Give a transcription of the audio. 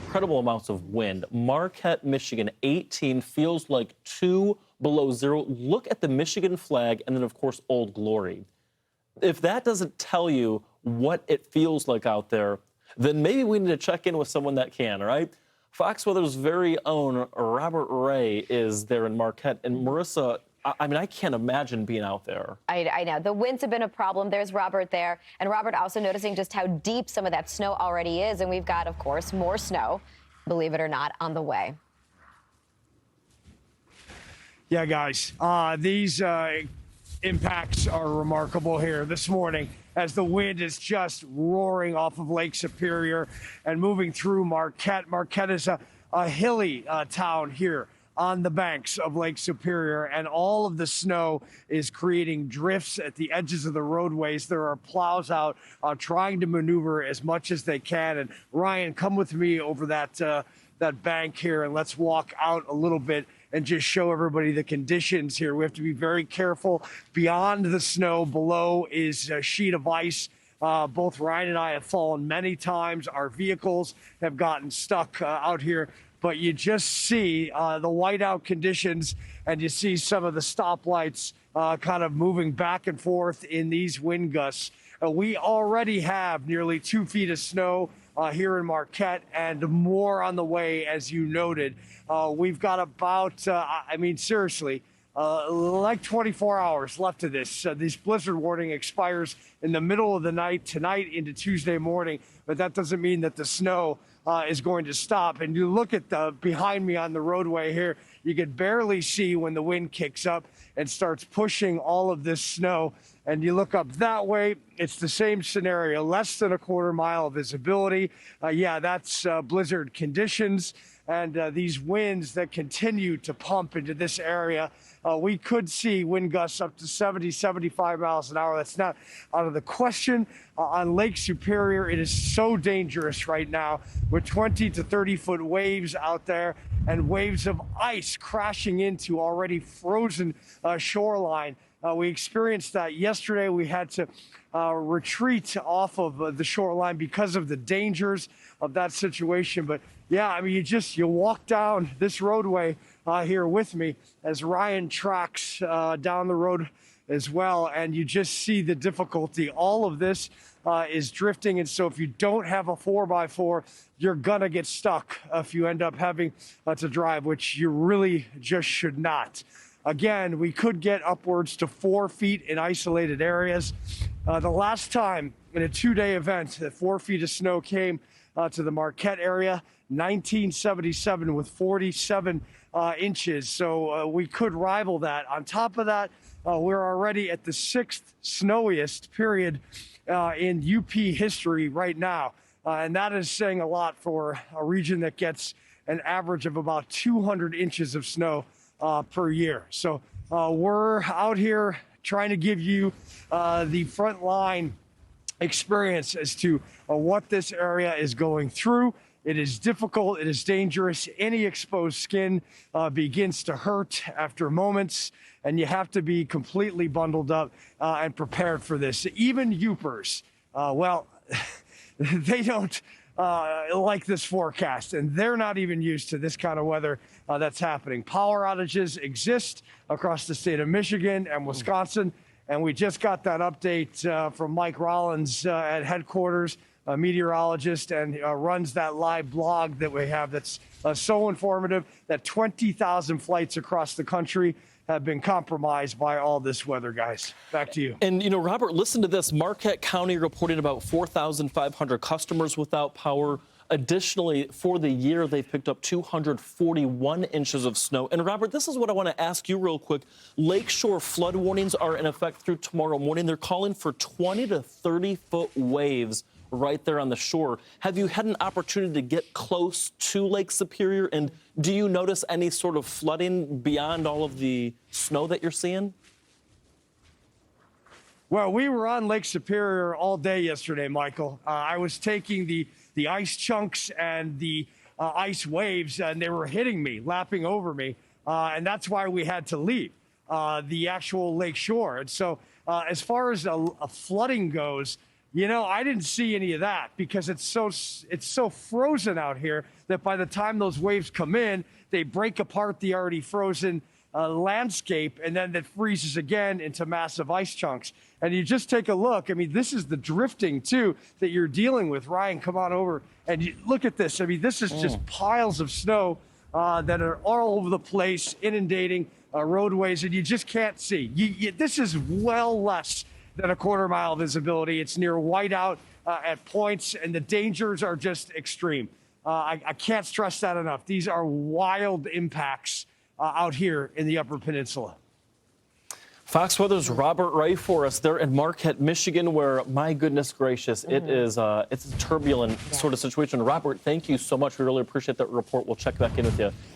incredible amounts of wind. Marquette, Michigan, 18 feels like 2 below zero. Look at the Michigan flag and then, of course, Old Glory. If that doesn't tell you what it feels like out there, then maybe we need to check in with someone that can, right? Fox Weather's very own Robert Ray is there in Marquette. And Marissa, I mean, I can't imagine being out there. I know. The winds have been a problem. There's Robert there. And Robert also noticing just how deep some of that snow already is. And we've got, of course, more snow, believe it or not, on the way. Yeah, guys, these impacts are remarkable here this morning as the wind is just roaring off of Lake Superior and moving through Marquette. Marquette is a hilly town here on the banks of Lake Superior, and all of the snow is creating drifts at the edges of the roadways. There are plows out trying to maneuver as much as they can. And Ryan, come with me over that bank here, and let's walk out a little bit and just show everybody the conditions here. We have to be very careful. Beyond the snow, below is a sheet of ice. Both Ryan and I have fallen many times. Our vehicles have gotten stuck out here. But you just see the whiteout conditions, and you see some of the stoplights kind of moving back and forth in these wind gusts. We already have nearly 2 feet of snow here in Marquette, and more on the way, as you noted. We've got about, I mean, seriously, like 24 hours left of this. This blizzard warning expires in the middle of the night tonight into Tuesday morning, but that doesn't mean that the snow is going to stop. And you look at the behind me on the roadway here, you can barely see when the wind kicks up and starts pushing all of this snow. And you look up that way, it's the same scenario, less than a quarter mile of visibility. Yeah, that's blizzard conditions. And these winds that continue to pump into this area, we could see wind gusts up to 70, 75 miles an hour. That's not out of the question. On Lake Superior, it is so dangerous right now with 20 to 30-foot waves out there and waves of ice crashing into already frozen shoreline. We experienced that yesterday. We had to retreat off of the shoreline because of the dangers of that situation. But yeah, I mean, you walk down this roadway here with me as Ryan tracks down the road as well, and you just see the difficulty. All of this is drifting, and so if you don't have a 4x4, you're gonna get stuck if you end up having to drive, which you really just should not. Again, we could get upwards to 4 feet in isolated areas. The last time in a 2-day event that 4 feet of snow came to the Marquette area, 1977 with 47 inches. So we could rival that. On top of that, we're already at the 6th snowiest period in UP history right now. And that is saying a lot for a region that gets an average of about 200 inches of snow per year. So we're out here trying to give you the front line experience as to what this area is going through. It is difficult. It is dangerous. Any exposed skin begins to hurt after moments, and you have to be completely bundled up and prepared for this. Even Yoopers, well, they don't like this forecast, and they're not even used to this kind of weather that's happening. Power outages exist across the state of Michigan and Wisconsin, and we just got that update from Mike Rollins at headquarters, a meteorologist, and runs that live blog that we have that's so informative that 20,000 flights across the country have been compromised by all this weather, guys. Back to you. And, you know, Robert, listen to this. Marquette County reporting about 4,500 customers without power. Additionally, for the year, they've picked up 241 inches of snow. And, Robert, this is what I want to ask you real quick. Lakeshore flood warnings are in effect through tomorrow morning. They're calling for 20 to 30-foot waves right there on the shore. Have you had an opportunity to get close to Lake Superior? And do you notice any sort of flooding beyond all of the snow that you're seeing? Well, we were on Lake Superior all day yesterday, Michael. I was taking the ice chunks and the ice waves, and they were hitting me, lapping over me. And that's why we had to leave the actual lake shore. And so as far as a flooding goes, You know, I didn't see any of that because it's so frozen out here that by the time those waves come in, they break apart the already frozen landscape, and then it freezes again into massive ice chunks. And you just take a look. I mean, this is the drifting, too, that you're dealing with. Ryan, come on over. And you, look at this. I mean, this is just piles of snow that are all over the place, inundating roadways, and you just can't see. This is well less than a quarter-mile visibility. It's near whiteout at points, and the dangers are just extreme. I can't stress that enough. These are wild impacts out here in the Upper Peninsula. Fox Weather's Robert Ray for us there in Marquette, Michigan, where, my goodness gracious, it's a turbulent sort of situation. Robert, thank you so much. We really appreciate that report. We'll check back in with you